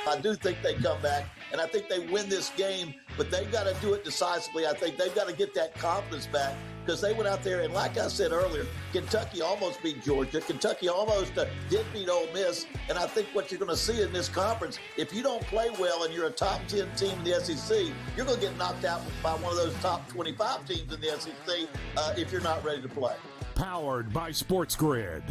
I do think they come back, and I think they win this game, but they've got to do it decisively. I think they've got to get that confidence back because they went out there, and like I said earlier, Kentucky almost beat Georgia. Kentucky almost did beat Ole Miss, and I think what you're going to see in this conference, if you don't play well and you're a top 10 team in the SEC, you're going to get knocked out by one of those top 25 teams in the SEC if you're not ready to play. Powered by SportsGrid.